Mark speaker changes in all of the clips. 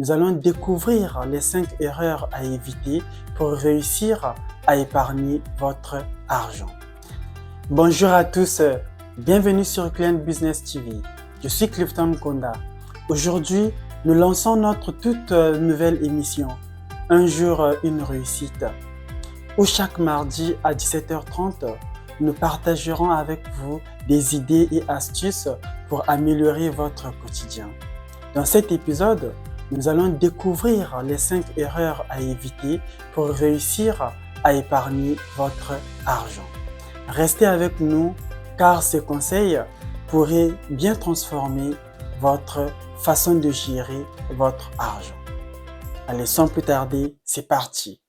Speaker 1: Nous allons découvrir les 5 erreurs à éviter pour réussir à épargner votre argent. Bonjour à tous, bienvenue sur Client Business TV. Je suis Clifton Konda. Aujourd'hui, nous lançons notre toute nouvelle émission, Un jour, une réussite, où chaque mardi à 17h30, nous partagerons avec vous des idées et astuces pour améliorer votre quotidien. Dans cet épisode, nous allons découvrir les 5 erreurs à éviter pour réussir à épargner votre argent. Restez avec nous car ces conseils pourraient bien transformer votre façon de gérer votre argent. Allez, sans plus tarder, c'est parti!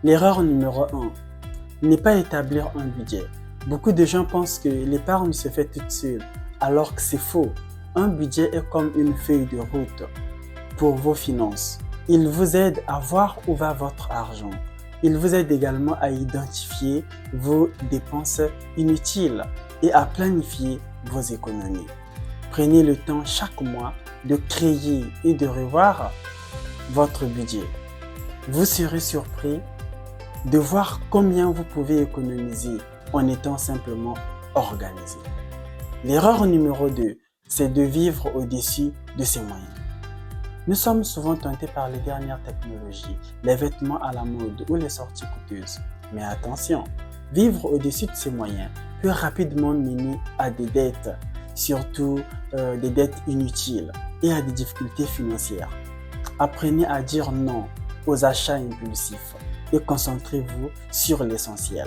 Speaker 1: L'erreur numéro 1, ne pas établir un budget. Beaucoup de gens pensent que l'épargne se fait toute seule, alors que c'est faux. Un budget est comme une feuille de route pour vos finances. Il vous aide à voir où va votre argent. Il vous aide également à identifier vos dépenses inutiles et à planifier vos économies. Prenez le temps chaque mois de créer et de revoir votre budget. Vous serez surpris de voir combien vous pouvez économiser en étant simplement organisé. L'erreur numéro 2, c'est de vivre au-dessus de ses moyens. Nous sommes souvent tentés par les dernières technologies, les vêtements à la mode ou les sorties coûteuses. Mais attention, vivre au-dessus de ses moyens peut rapidement mener à des dettes, surtout des dettes inutiles et à des difficultés financières. Apprenez à dire non aux achats impulsifs et concentrez-vous sur l'essentiel.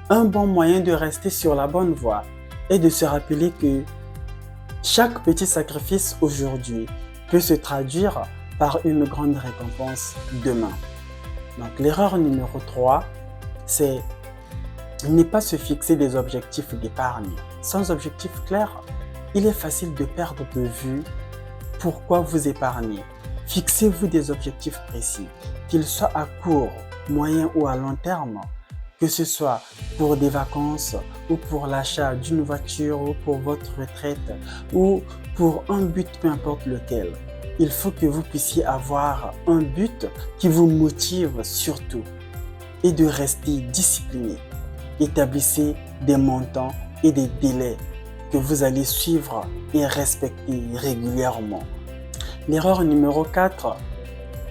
Speaker 1: Un bon moyen de rester sur la bonne voie est de se rappeler que chaque petit sacrifice aujourd'hui peut se traduire par une grande récompense demain. Donc l'erreur numéro 3, c'est ne pas se fixer des objectifs d'épargne. Sans objectif clair, il est facile de perdre de vue pourquoi vous épargnez. Fixez-vous des objectifs précis, qu'ils soient à court, moyen ou à long terme, que ce soit pour des vacances ou pour l'achat d'une voiture ou pour votre retraite ou pour un but, peu importe lequel. Il faut que vous puissiez avoir un but qui vous motive surtout et de rester discipliné. Établissez des montants et des délais que vous allez suivre et respecter régulièrement. L'erreur numéro 4,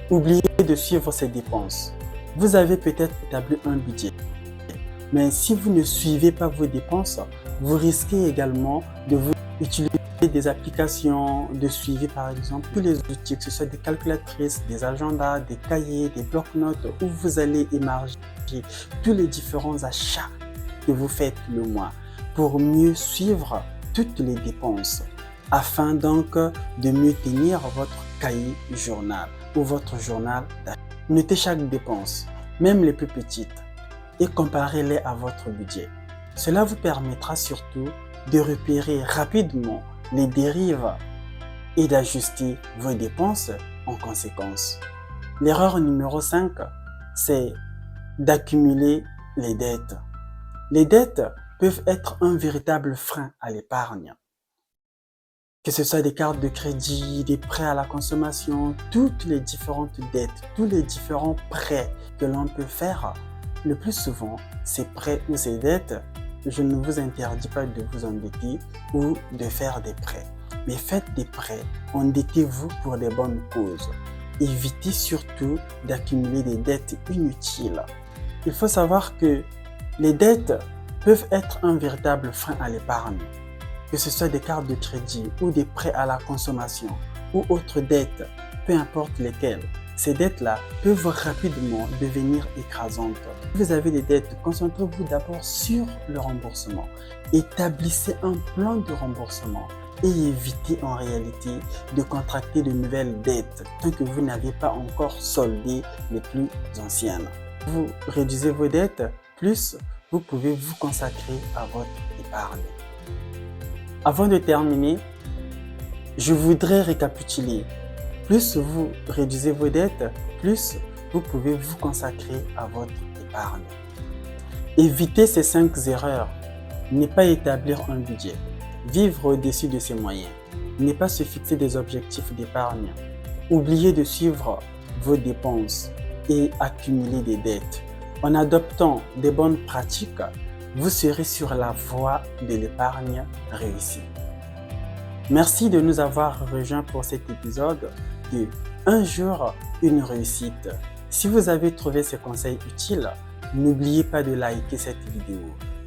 Speaker 1: oubliez de suivre ses dépenses. Vous avez peut-être établi un budget, mais si vous ne suivez pas vos dépenses, vous risquez également de vous utiliser des applications de suivi, par exemple, tous les outils, que ce soit des calculatrices, des agendas, des cahiers, des blocs-notes, où vous allez émarger tous les différents achats que vous faites le mois pour mieux suivre toutes les dépenses, afin donc de mieux tenir votre cahier journal ou votre journal d'achat. Notez chaque dépense, même les plus petites, et comparez-les à votre budget. Cela vous permettra surtout de repérer rapidement les dérives et d'ajuster vos dépenses en conséquence. L'erreur numéro 5, c'est d'accumuler les dettes. Les dettes peuvent être un véritable frein à l'épargne. Que ce soit des cartes de crédit, des prêts à la consommation, toutes les différentes dettes, tous les différents prêts que l'on peut faire, le plus souvent, ces prêts ou ces dettes, je ne vous interdis pas de vous endetter ou de faire des prêts. Mais faites des prêts, endettez-vous pour des bonnes causes. Évitez surtout d'accumuler des dettes inutiles. Il faut savoir que les dettes peuvent être un véritable frein à l'épargne. que ce soit des cartes de crédit ou des prêts à la consommation ou autres dettes, peu importe lesquelles, ces dettes-là peuvent rapidement devenir écrasantes. Si vous avez des dettes, concentrez-vous d'abord sur le remboursement. Établissez un plan de remboursement et évitez en réalité de contracter de nouvelles dettes tant que vous n'avez pas encore soldé les plus anciennes. Vous réduisez vos dettes, plus vous pouvez vous consacrer à votre épargne. Avant de terminer, je voudrais récapituler. Plus vous réduisez vos dettes, plus vous pouvez vous consacrer à votre épargne. Évitez ces 5 erreurs. Ne pas établir un budget. Vivre au-dessus de ses moyens. Ne pas se fixer des objectifs d'épargne. Oubliez de suivre vos dépenses et accumuler des dettes. En adoptant des bonnes pratiques, vous serez sur la voie de l'épargne réussie. Merci de nous avoir rejoints pour cet épisode de Un jour, une réussite. Si vous avez trouvé ces conseils utiles, n'oubliez pas de liker cette vidéo,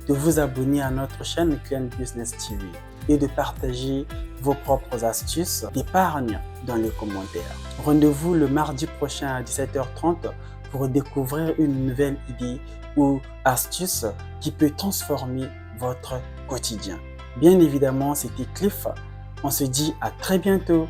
Speaker 1: de vous abonner à notre chaîne Client Business TV et de partager vos propres astuces d'épargne dans les commentaires. Rendez-vous le mardi prochain à 17h30 pour découvrir une nouvelle idée ou astuce qui peut transformer votre quotidien. Bien évidemment, c'était Cliff. On se dit à très bientôt.